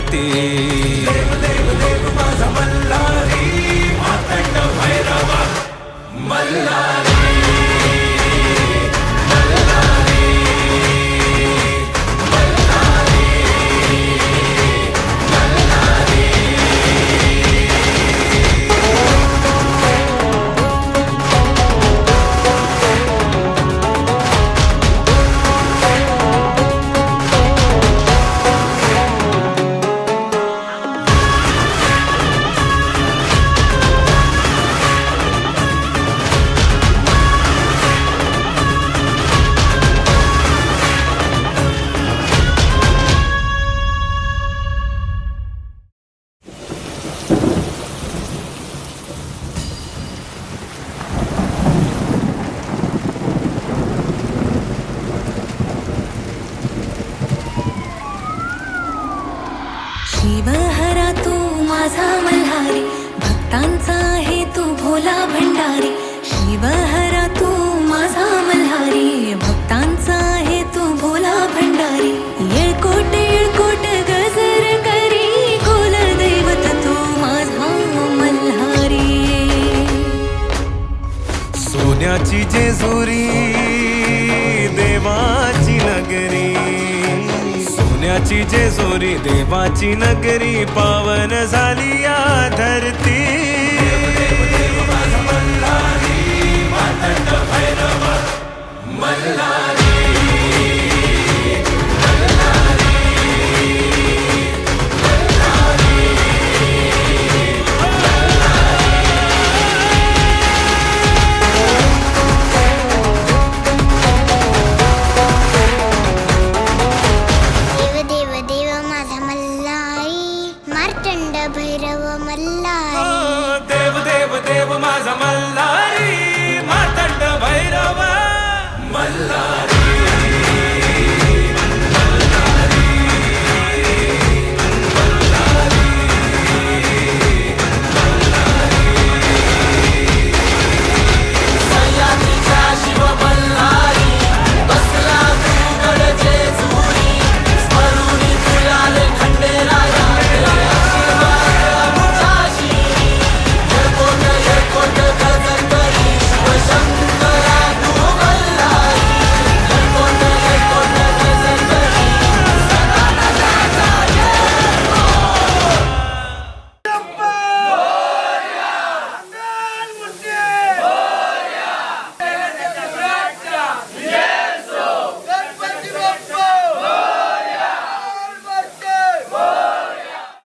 धरती. देव देव देव माझा मल्हारी, मातंड भैरवा मल्हारी. शिवहरा तू माझा मल्हारी, भक्तांचा आहे तू भोला भंडारी. शिवहरा तू माझा मल्हारी, भक्तांचा आहे तू भोला भंडारी. येळकोट येळकोट गजर करी, कुल दैवत तू माझा मल्हारी. सोन्याची जेजुरी देवाची नगरी, सोन्याची जेजुरी देवाची नगरी, पावन झाली या धरती. देव देव देव माझा मल्हारी, मातंड